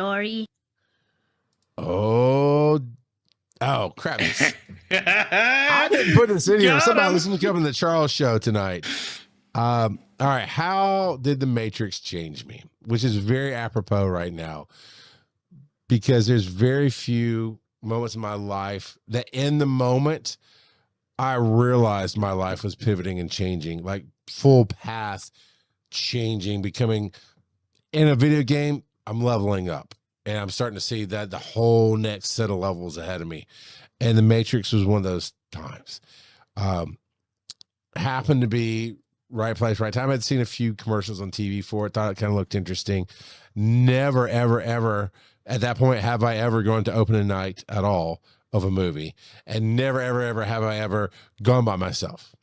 story? Oh, crap. I didn't put this in here. Somebody listening to come in the Charles show tonight. All right. How did the Matrix change me? Which is very apropos right now, because there's very few moments in my life that in the moment I realized my life was pivoting and changing, like full path changing, becoming in a video game. I'm leveling up and I'm starting to see that the whole next set of levels ahead of me. And the Matrix was one of those times. Happened to be right place, right time. I'd seen a few commercials on TV for it. Thought it kind of looked interesting. Never, ever, ever at that point have I ever gone to open a night at all of a movie, and never, ever, ever have I ever gone by myself.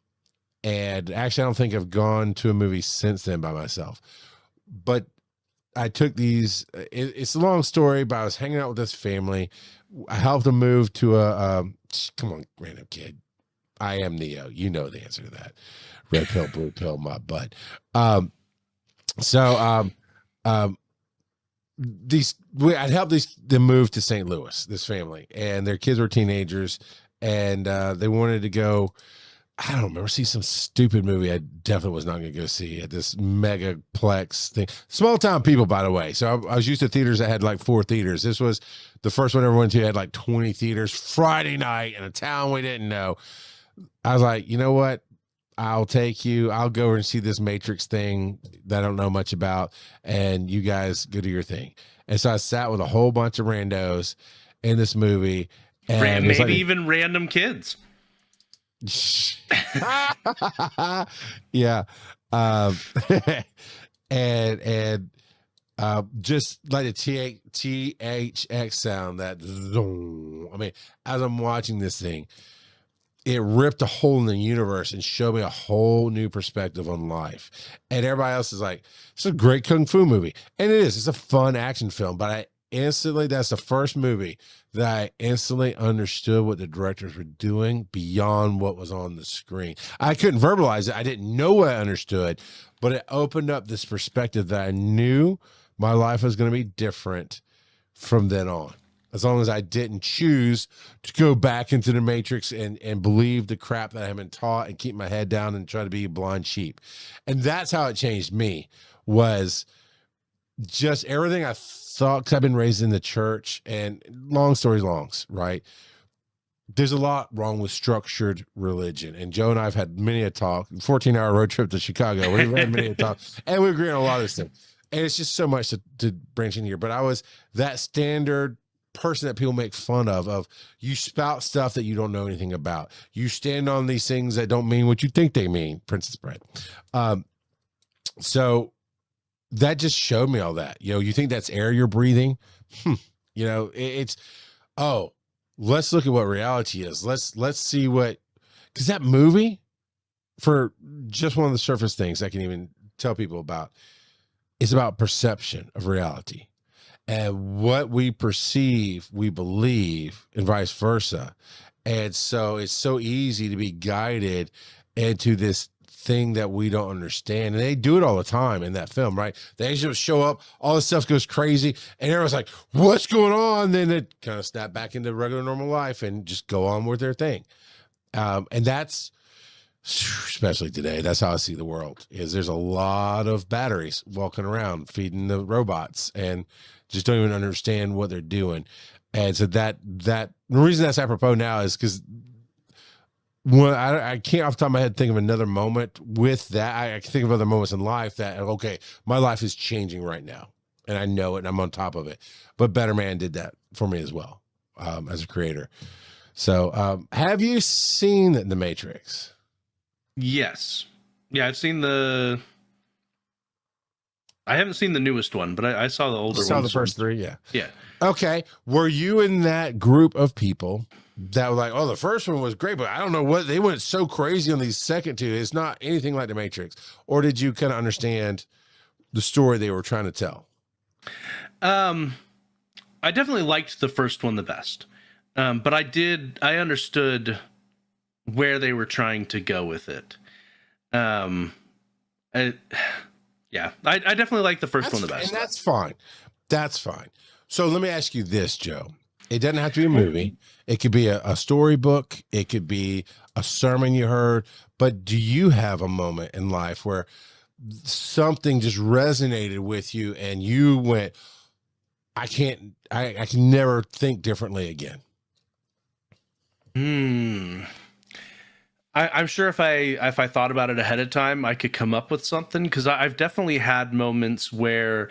And actually, I don't think I've gone to a movie since then by myself. But I took these. It's a long story, but I was hanging out with this family. I helped them move to a. Come on, random kid. I am Neo. You know the answer to that. Red pill, blue pill, my butt. I'd helped them move to St. Louis, this family, and their kids were teenagers, and they wanted to go. I don't remember, see some stupid movie I definitely was not going to go see at this megaplex thing. Small town people, by the way. So I was used to theaters that had like 4 theaters. This was the first one I ever went to, had like 20 theaters, Friday night in a town we didn't know. I was like, you know what? I'll take you. I'll go over and see this Matrix thing that I don't know much about, and you guys go do your thing. And so I sat with a whole bunch of randos in this movie. And maybe even random kids. Yeah. And just like the THX sound, that zoom. I mean, as I'm watching this thing, it ripped a hole in the universe and showed me a whole new perspective on life. And everybody else is like, it's a great kung fu movie. And it is. It's a fun action film. But that's the first movie that I instantly understood what the directors were doing beyond what was on the screen. I couldn't verbalize it. I didn't know what I understood, but it opened up this perspective that I knew my life was going to be different from then on. As long as I didn't choose to go back into the Matrix and believe the crap that I have been taught and keep my head down and try to be a blind sheep. And that's how it changed me, was just everything I thought, because I've been raised in the church, and long story long, right? There's a lot wrong with structured religion. And Joe and I have had many a talk, 14-hour road trip to Chicago. We've had many a talk, and we agree on a lot of this stuff. And it's just so much to branch in here. But I was that standard person that people make fun of you spout stuff that you don't know anything about. You stand on these things that don't mean what you think they mean, Princess Bride. So that just showed me all that. You think that's air you're breathing? Let's look at what reality is. Let's see what, because that movie, for just one of the surface things I can even tell people about, is about perception of reality. And what we perceive, we believe, and vice versa. And so it's so easy to be guided into this thing that we don't understand. And they do it all the time in that film, right? They just show up, all this stuff goes crazy, and everyone's like, what's going on? Then it kind of snap back into regular normal life and just go on with their thing. And that's, especially today, that's how I see the world, is there's a lot of batteries walking around feeding the robots and just don't even understand what they're doing. And so that the reason that's apropos now is because when I can't off the top of my head think of another moment with that. I can think of other moments in life that, okay, my life is changing right now and I know it and I'm on top of it. But Better Man did that for me as well, as a creator. So have you seen The Matrix? Yes. Yeah, I haven't seen the newest one, but I saw the older one. Saw the first 3, yeah. Yeah. Okay. Were you in that group of people that were like, oh, the first one was great, but I don't know what, they went so crazy on these second 2. It's not anything like The Matrix. Or did you kind of understand the story they were trying to tell? I definitely liked the first one the best. But I understood where they were trying to go with it. Yeah, I definitely like the first one the best. And that's fine. That's fine. So let me ask you this, Joe. It doesn't have to be a movie. It could be a storybook. It could be a sermon you heard. But do you have a moment in life where something just resonated with you and you went, I can never think differently again? I'm sure if I thought about it ahead of time, I could come up with something, because I've definitely had moments where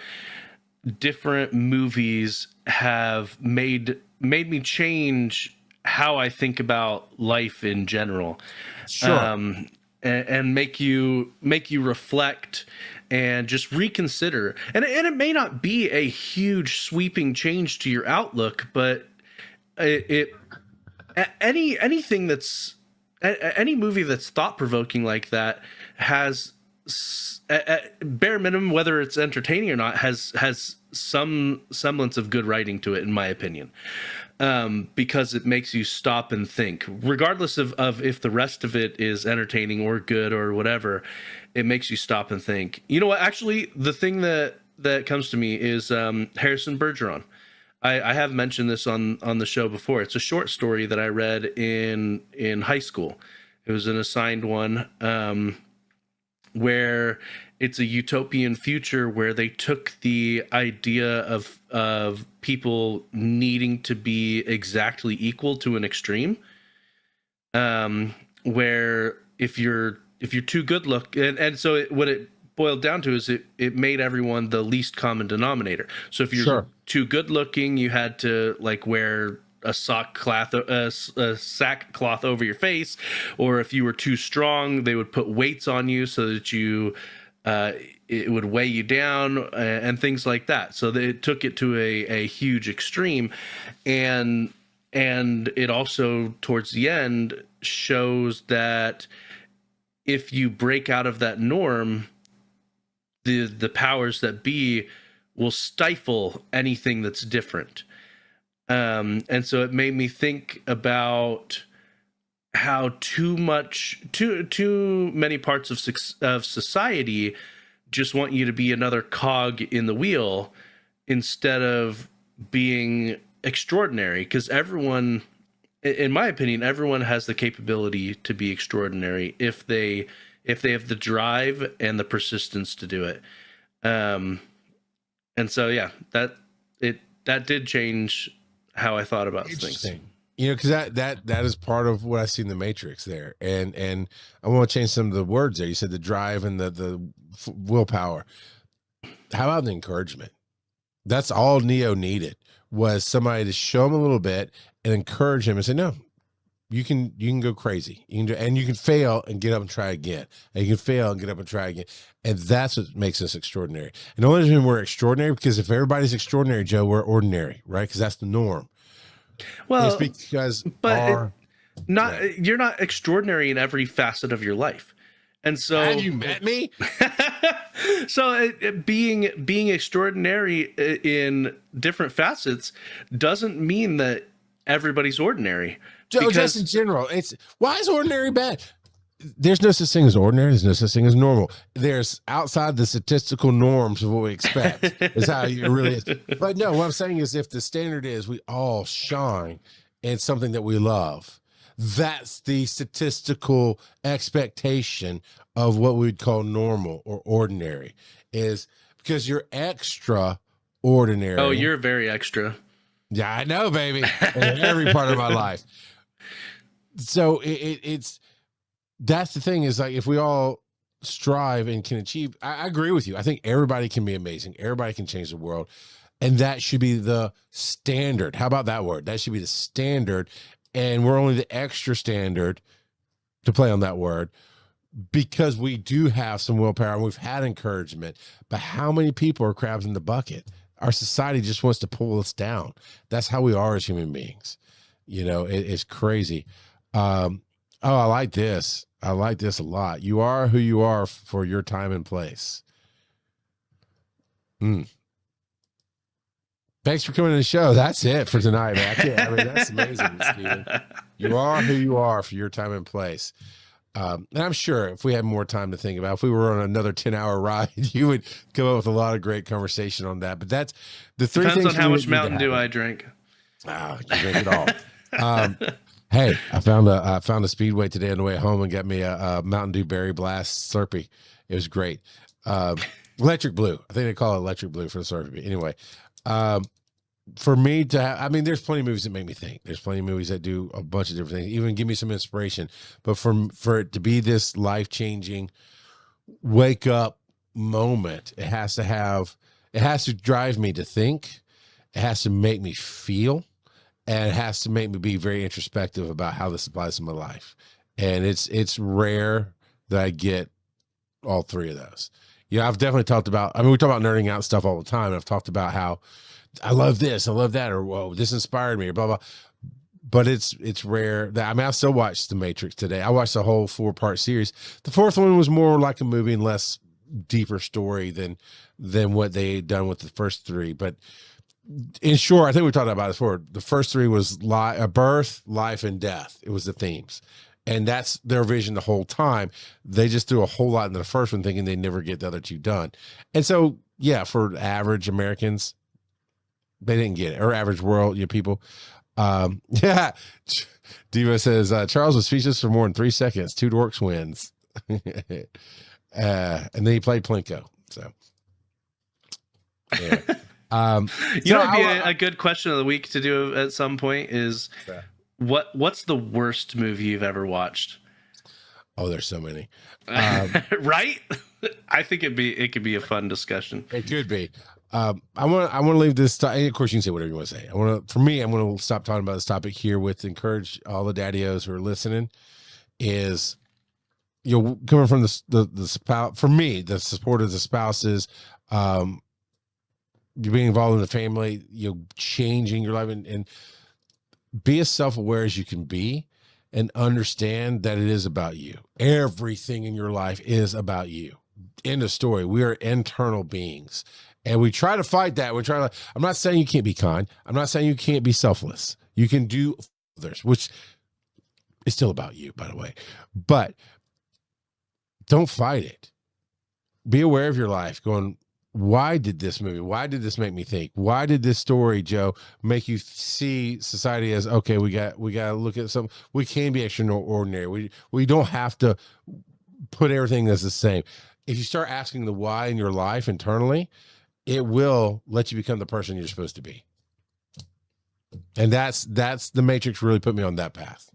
different movies have made me change how I think about life in general. Sure. And make you reflect and just reconsider. And it may not be a huge sweeping change to your outlook, but anything that's any movie that's thought provoking like that has, at bare minimum, whether it's entertaining or not, has some semblance of good writing to it, in my opinion. Because it makes you stop and think, regardless of if the rest of it is entertaining or good or whatever. It makes you stop and think. You know what? Actually, the thing that comes to me is Harrison Bergeron. I have mentioned this on the show before. It's a short story that I read in high school. It was an assigned one, where it's a utopian future where they took the idea of people needing to be exactly equal to an extreme, where if you're too good and so what it boiled down to is it made everyone the least common denominator. So if you're too good looking, you had to like wear a sackcloth over your face, or if you were too strong, they would put weights on you so that you it would weigh you down, and things like that. So they took it to a huge extreme, and it also towards the end shows that if you break out of that norm, the powers that be will stifle anything that's different. And so it made me think about how too many parts of society just want you to be another cog in the wheel instead of being extraordinary. Because everyone, in my opinion, everyone has the capability to be extraordinary if they have the drive and the persistence to do it. And so, yeah, that did change how I thought about things. You know, because that is part of what I see in the Matrix there, and I want to change some of the words there. You said the drive and the willpower. How about the encouragement? That's all Neo needed, was somebody to show him a little bit and encourage him and say, "No, you can go crazy. You can do, and you can fail and get up and try again. And you can fail and get up and try again." And that's what makes us extraordinary. And the only reason we're extraordinary, because if everybody's extraordinary, Joe, we're ordinary, right? Because that's the norm. Well, it's because you're not extraordinary in every facet of your life. And so, have you met me? So being extraordinary in different facets doesn't mean that everybody's ordinary. Joe, just in general, why is ordinary bad? There's no such thing as ordinary. There's no such thing as normal. There's outside the statistical norms of what we expect. Is how it really is. But no, what I'm saying is, if the standard is we all shine in something that we love, that's the statistical expectation of what we'd call normal or ordinary. Is because you're extraordinary. Oh, you're very extra. Yeah, I know, baby. In every part of my life. So it's that's the thing, is like, if we all strive and can achieve, I agree with you. I think everybody can be amazing. Everybody can change the world. And that should be the standard. How about that word? That should be the standard. And we're only the extra standard, to play on that word, because we do have some willpower and we've had encouragement. But how many people are crabs in the bucket? Our society just wants to pull us down. That's how we are as human beings. You know, it's crazy. I like this. I like this a lot. You are who you are for your time and place. Thanks for coming to the show. That's it for tonight, man. I mean, that's amazing, Steven. You are who you are for your time and place. And I'm sure if we had more time to think about, if we were on another 10-hour ride, you would come up with a lot of great conversation on that. But that's the three Depends things on how much Mountain Dew I drink. Oh, you drink it all. Hey, I found a Speedway today on the way home and got me a Mountain Dew Berry Blast Slurpee. It was great. Electric Blue. I think they call it Electric Blue for the Slurpee. Anyway, for me to have, I mean, there's plenty of movies that make me think. There's plenty of movies that do a bunch of different things, even give me some inspiration. But for it to be this life-changing wake up moment, it has to drive me to think. It has to make me feel, and it has to make me be very introspective about how this applies to my life. And it's rare that I get all three of those. Yeah, I've definitely talked about, I mean, we talk about nerding out stuff all the time. I've talked about how I love this, I love that, or whoa, this inspired me, or blah, blah. But it's rare that, I mean, I still watched The Matrix today. I watched the whole 4-part series. The fourth one was more like a movie and less deeper story than what they had done with the first three. But in short, I think we talked about this before. The first three was birth, life, and death. It was the themes. And that's their vision the whole time. They just threw a whole lot into the first one thinking they'd never get the other two done. And so, yeah, for average Americans, they didn't get it. Or average world, people. Yeah. Diva says, Charles was speechless for more than 3 seconds. Two dorks wins. And then he played Plinko. So, yeah. You know, it'd be a good question of the week to do at some point is what's the worst movie you've ever watched? Oh, there's so many. Right? I think it could be a fun discussion. It could be. I want to leave this. Of course, you can say whatever you want to say. I'm going to stop talking about this topic here with encourage all the daddios who are listening. Is coming from the spouse, for me, the support of the spouses, you're being involved in the family, changing your life, and be as self-aware as you can be, and understand that it is about you. Everything in your life is about you. End of story. We are internal beings, and we try to fight that. I'm not saying you can't be kind. I'm not saying you can't be selfless. You can do others, which is still about you, by the way. But don't fight it. Be aware of your life going, why did this make me think? Why did this story, Joe, make you see society as, okay, we got to look at something. We can be extraordinary. We don't have to put everything as the same. If you start asking the why in your life internally, it will let you become the person you're supposed to be. And that's the Matrix really put me on that path.